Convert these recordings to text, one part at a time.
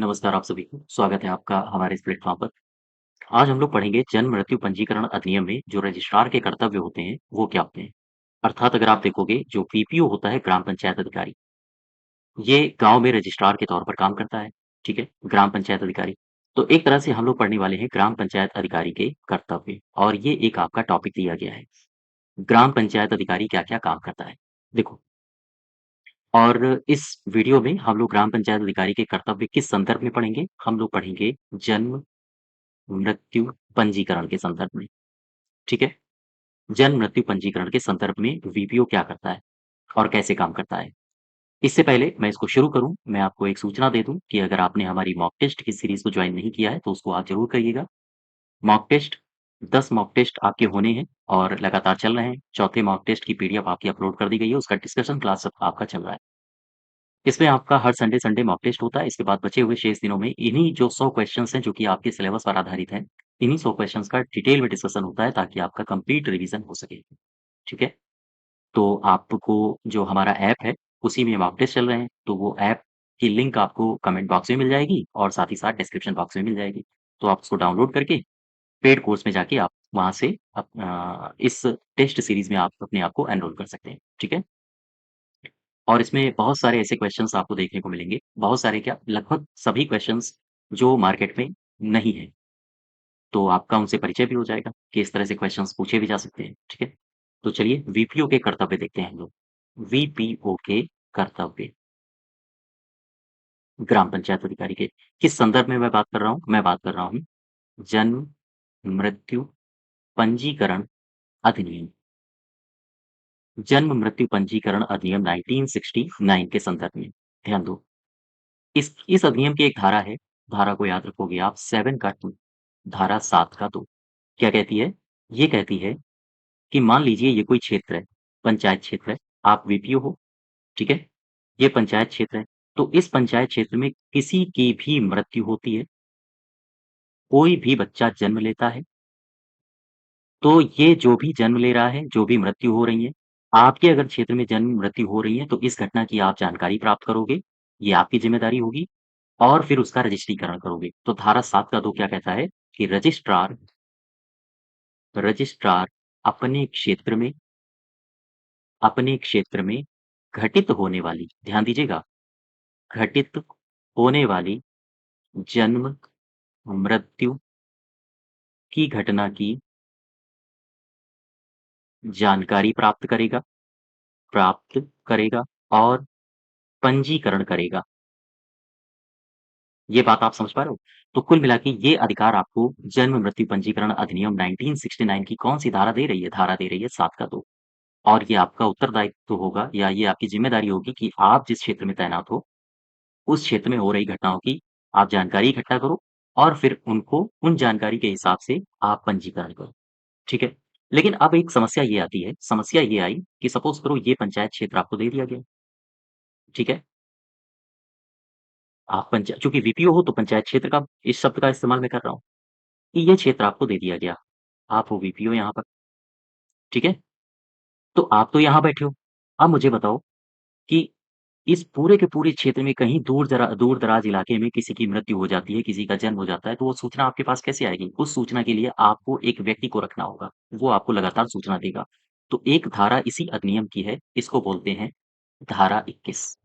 नमस्कार आप सभी को, स्वागत है आपका हमारे इस प्लेटफ़ॉर्म पर। आज हम लोग पढ़ेंगे जन्म मृत्यु पंजीकरण अधिनियम में जो रजिस्ट्रार के कर्तव्य होते हैं, वो क्या होते हैं? अर्थात अगर आप देखोगे जो पीपीओ होता है ग्राम पंचायत अधिकारी, ये गाँव में रजिस्ट्रार के तौर पर काम करता है, ठीक है? ग्राम पंचायत अधिकारी। तो एक तरह से हम लोग पढ़ने वाले हैं ग्राम पंचायत अधिकारी के कर्तव्य और ये एक आपका टॉपिक दिया गया है। ग्राम पंचायत अधिकारी क्या-क्या काम करता है? देखो और इस वीडियो में हम लोग ग्राम पंचायत अधिकारी के कर्तव्य किस संदर्भ में पढ़ेंगे? हम लोग पढ़ेंगे जन्म मृत्यु पंजीकरण के संदर्भ में, ठीक है? जन्म मृत्यु पंजीकरण के संदर्भ में वीपीओ क्या करता है और कैसे काम करता है? इससे पहले मैं इसको शुरू करूँ, मैं आपको एक सूचना दे दूँ कि अगर आपने हमारी मॉक टेस्ट की सीरीज़ को जॉइन नहीं किया है, तो उसको आप ज़रूर करिएगा। मॉक टेस्ट 10 मॉक टेस्ट आपके होने हैं और लगातार चल रहे हैं। चौथे मॉक टेस्ट की पीडीएफ आपकी अपलोड कर दी गई है, उसका डिस्कशन क्लास अब आपका चल रहा है। इसमें आपका हर संडे मॉक टेस्ट होता है, इसके बाद बचे हुए शेष दिनों में इन्हीं जो 100 क्वेश्चन्स हैं, जो कि आपके सिलेबस पर आधारित हैं, इन्हीं 100 क्वेश्चन्स का डिटेल में डिस्कशन होता है ताकि आपका कंप्लीट रिवीजन हो सके, ठीक है? तो आपको जो हमारा ऐप है, उसी में मॉक टेस्ट चल रहे हैं, तो वो ऐप की लिंक आपको कमेंट बॉक्स में मिल जाएगी और साथ ही साथ डिस्क्रिप्शन बॉक्स में मिल जाएगी। तो आप उसको डाउनलोड करके पेड कोर्स में जाके आप वहाँ से इस टेस्ट सीरीज़ में आप अपने आप को एनरोल कर सकते हैं, ठीक है? और इसमें बहुत सारे ऐसे क्वेश्चन्स आपको देखने को मिलेंगे, बहुत सारे क्या लगभग सभी क्वेश्चन्स जो मार्केट में नहीं हैं, तो आपका उनसे परिचय भी हो जाएगा कि इस तरह से क्वेश्चन्स पूछे भी जा सकते हैं, ठीक है? तो चलिए वीपीओ के कर्तव्य देखते हैं हम लोग। वीपीओ के कर्तव्य, ग्राम पंचायत अधिकारी के। किस संदर्भ में मैं बात कर रहा हूँ? मैं बात कर रहा हूँ जन्म, मृत्यु, पंजीकरण अधिनियम। जन्म मृत्यु पंजीकरण अधिनियम 1969 के संदर्भ में, ध्यान दो। इस अधिनियम की एक धारा है, धारा को याद रखोगे आप 7 का 2 धारा 7 का 2 क्या कहती है? ये कहती है कि मान लीजिए ये कोई क्षेत्र है, पंचायत क्षेत्र है, आप वीपीओ हो, ठीक है? ये पंचायत क्षेत्र है, तो इस पंचायत क्षेत्र में किसी की भी मृत्यु होती है, कोई भी बच्चा जन्म लेता है, तो ये जो भी जन्म ले रहा है, जो भी मृत्यु हो रही है, आपके अगर क्षेत्र में जन्म मृत्यु हो रही है, तो इस घटना की आप जानकारी प्राप्त करोगे, ये आपकी ज़िम्मेदारी होगी और फिर उसका रजिस्ट्रीकरण करोगे। तो धारा 7 का 2 क्या कहता है कि रजिस्ट्रार अपने क्षेत्र में घटित होने वाली ध्यान दीजिएगा, घटित होने वाली जन्म, मृत्यु की घटना की जानकारी प्राप्त करेगा और पंजीकरण करेगा। ये बात आप समझ पा रहे हो? तो कुल मिला के ये अधिकार आपको जन्म मृत्यु पंजीकरण अधिनियम 1969 की कौन-सी धारा दे रही है? धारा दे रही है 7 का 2 और ये आपका उत्तरदायित्व होगा या ये आपकी ज़िम्मेदारी होगी कि आप जिस क्षेत्र में तैनात हो, उस क्षेत्र में हो रही घटनाओं की आप जानकारी इकट्ठा करो और फिर उनको उन जानकारी के हिसाब से आप पंजीकरण करो, ठीक है? लेकिन अब एक समस्या ये आई कि सपोज़ करो ये पंचायत क्षेत्र आपको दे दिया गया, ठीक है? आप पंचा चूँकि वीपीओ हो तो पंचायत क्षेत्र का इस शब्द का इस्तेमाल मैं कर रहा हूँ, कि ये क्षेत्र आपको दे दिया गया। आप हो वीपीओ यहाँ पर, ठीक है? तो आप तो यहाँ बैठे हो। अब मुझे बताओ कि इस पूरे के पूरे क्षेत्र में कहीं दूर-दराज इलाके में किसी की मृत्यु हो जाती है, किसी का जन्म हो जाता है, तो वो सूचना आपके पास कैसे आएगी? उस सूचना के लिए आपको एक व्यक्ति को रखना होगा, वो आपको लगातार सूचना देगा। तो एक धारा इसी अधिनियम की है, इसको बोलते हैं धारा 21।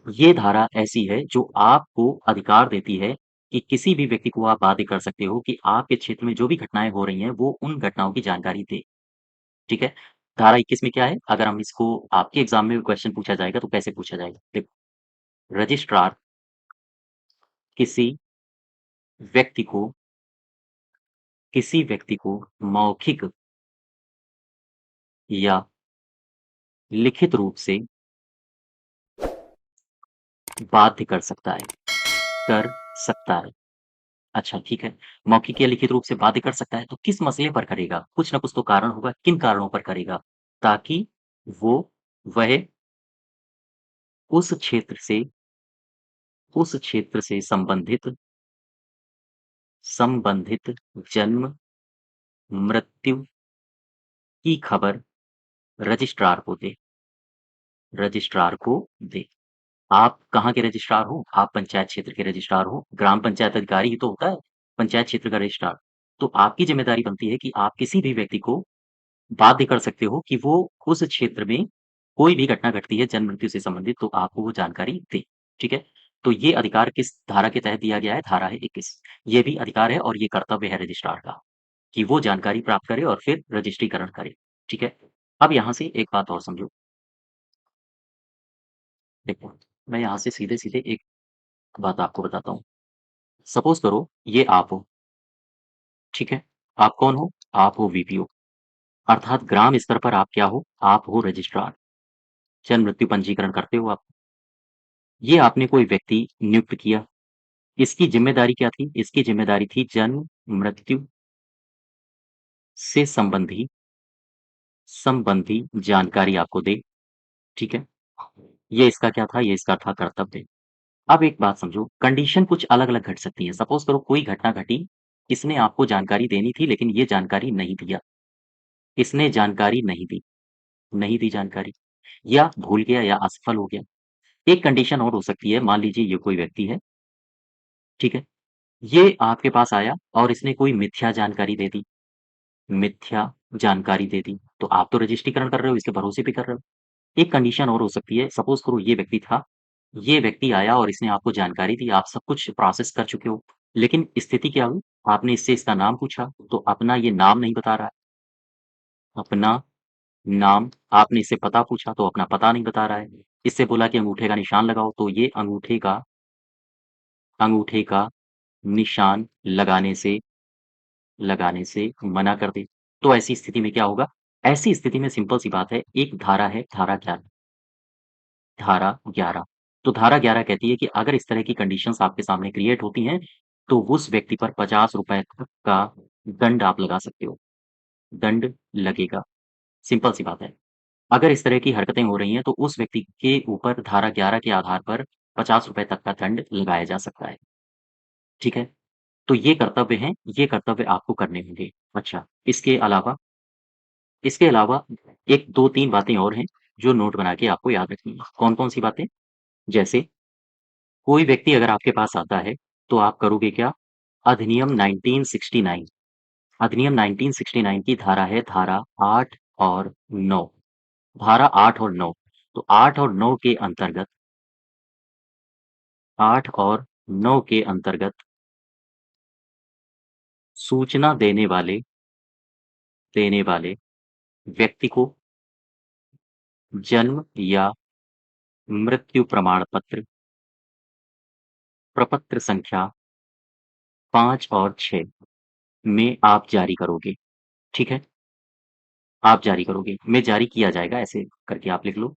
ये धारा ऐसी है जो आपको अधिकार देती है कि किसी भी व्यक्ति को आप बाध्य कर सकते हो कि आपके क्षेत्र में जो भी घटनाएँ हो रही हैं, वो उन घटनाओं की जानकारी दे, ठीक है? धारा 21 में क्या है? अगर हम इसको आपके एग्ज़ाम में क्वेश्चन पूछा जाएगा तो कैसे पूछा जाएगा? देखो, रजिस्ट्रार किसी व्यक्ति को मौखिक या लिखित रूप से बाध्य कर सकता है। अच्छा, ठीक है। मौखिक या लिखित रूप से बाध्य कर सकता है, तो किस मसले पर करेगा? कुछ न कुछ तो कारण होगा, किन कारणों पर करेगा? ताकि वो वह उस क्षेत्र से संबंधित जन्म, मृत्यु की खबर रजिस्ट्रार को दे रजिस्ट्रार को दे। आप कहाँ के रजिस्ट्रार हो? आप पंचायत क्षेत्र के रजिस्ट्रार हो। ग्राम पंचायत अधिकारी ही तो होता है, पंचायत क्षेत्र का रजिस्ट्रार। तो आपकी ज़िम्मेदारी बनती है कि आप किसी भी व्यक्ति को बाध्य कर सकते हो कि वो उस क्षेत्र में कोई भी घटना घटती है जन्म-मृत्यु से संबंधित तो आपको वो जानकारी दें, ठीक है? तो ये अधिकार किस धारा के तहत दिया गया है? धारा है 21। ये भी अधिकार है और ये कर्तव्य है रजिस्ट्रार का, कि वो जानकारी प्राप्त करे और फिर रजिस्ट्रीकरण करे, ठीक है? अब यहाँ से एक बात और समझो, देखो, मैं यहाँ से सीधे-सीधे एक बात आपको बताता हूँ। सपोज़ करो ये आप हो, ठीक है? आप कौन हो? आप हो वीपीओ, अर्थात ग्राम स्तर पर आप क्या हो? आप हो रजिस्ट्रार, जन्म मृत्यु पंजीकरण करते हो आप। ये आपने कोई व्यक्ति नियुक्त किया, इसकी ज़िम्मेदारी क्या थी? इसकी ज़िम्मेदारी थी जन्म, मृत्यु से संबंधी जानकारी आपको दे, ठीक है? ये इसका क्या था? ये इसका था कर्तव्य। अब एक बात समझो, कंडीशन कुछ अलग-अलग घट सकती है। सपोज़ करो कोई घटना घटी, इसने आपको जानकारी देनी थी लेकिन ये जानकारी नहीं दिया। इसने जानकारी नहीं दी जानकारी या भूल गया या असफल हो गया। एक कंडीशन और हो सकती है, मान लीजिए ये कोई व्यक्ति है, ठीक है? ये आपके पास आया और इसने कोई मिथ्या जानकारी दे दी, तो आप तो रजिस्ट्रीकरण कर रहे हो, इसके भरोसे पे कर रहे हो। एक कंडीशन और हो सकती है, सपोज़ करो ये व्यक्ति था, ये व्यक्ति आया और इसने आपको जानकारी दी, आप सब कुछ प्रोसेस कर चुके हो, लेकिन स्थिति क्या हुई? आपने इससे इसका नाम पूछा, तो अपना ये नाम नहीं बता रहा है, अपना नाम, आपने इससे पता पूछा, तो अपना पता नहीं बता रहा है। इससे बोला कि अंगूठे का निशान लगाओ, तो ये अंगूठे का निशान लगाने से मना कर दे। तो ऐसी स्थिति में क्या होगा? ऐसी स्थिति में सिंपल सी बात है, एक धारा है, धारा 11। तो धारा 11 कहती है कि अगर इस तरह की कंडीशंस आपके सामने क्रिएट होती हैं, तो उस व्यक्ति पर ₹50 तक का दंड आप लगा सकते हो, दंड लगेगा, सिंपल सी बात है। अगर इस तरह की हरकतें हो रही हैं, तो उस व्यक्ति के ऊपर धारा 11 के आधार पर ₹50 तक का दंड लगाया जा सकता है, ठीक है? तो ये कर्तव्य हैं, ये कर्तव्य आपको करने होंगे। अच्छा, इसके अलावा एक 2-3 बातें और हैं, जो नोट बना के आपको याद रखनी है। कौन-कौन सी बातें? जैसे कोई व्यक्ति अगर आपके पास आता है, तो आप करोगे क्या? अधिनियम 1969 अधिनियम 1969 की धारा है धारा 8 और 9 धारा 8 और 9 तो 8 और 9 के अंतर्गत 8 और 9 के अंतर्गत सूचना देने वाले व्यक्ति को जन्म या मृत्यु प्रमाण पत्र प्रपत्र संख्या 5 और 6 में आप जारी करोगे, ठीक है? आप जारी करोगे, में जारी किया जाएगा ऐसे करके आप लिख लो,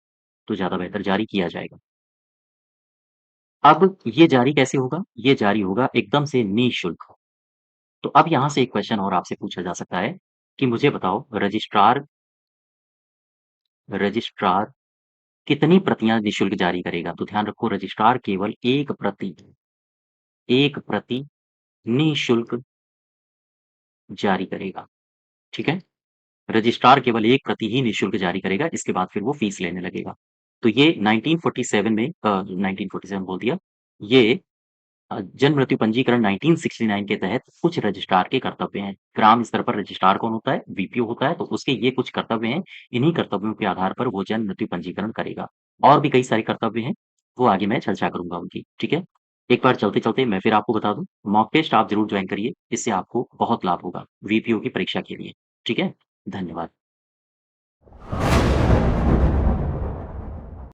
तो ज़्यादा बेहतर जारी किया जाएगा। अब ये जारी कैसे होगा? ये जारी होगा एकदम से निःशुल्क। तो अब यहाँ से एक क्वेश्चन और आपसे पूछा जा सकता है कि मुझे बताओ रजिस्ट्रार कितनी प्रतियाँ निःशुल्क जारी करेगा? तो ध्यान रखो रजिस्ट्रार केवल 1 प्रति निःशुल्क जारी करेगा, ठीक है? रजिस्ट्रार केवल 1 प्रति ही निःशुल्क जारी करेगा, इसके बाद फिर वो फीस लेने लगेगा। तो ये 1947 में 1947 बोल दिया, ये जन्म मृत्यु पंजीकरण 1969 के तहत कुछ रजिस्ट्रार के कर्तव्य हैं। ग्राम स्तर पर रजिस्ट्रार कौन होता है? वीपीओ होता है, तो उसके ये कुछ कर्तव्य हैं। इन्हीं कर्तव्यों के आधार पर वो जन्म मृत्यु पंजीकरण करेगा। और भी कई सारे कर्तव्य हैं, वो आगे मैं चर्चा करूँगा उनकी, ठीक है? एक बार चलते-चलते मैं फिर आपको बता दूँ, मॉक टेस्ट आप ज़रूर जॉइन करिए, इससे आपको बहुत लाभ होगा वीपीओ की परीक्षा के लिए, ठीक है? धन्यवाद।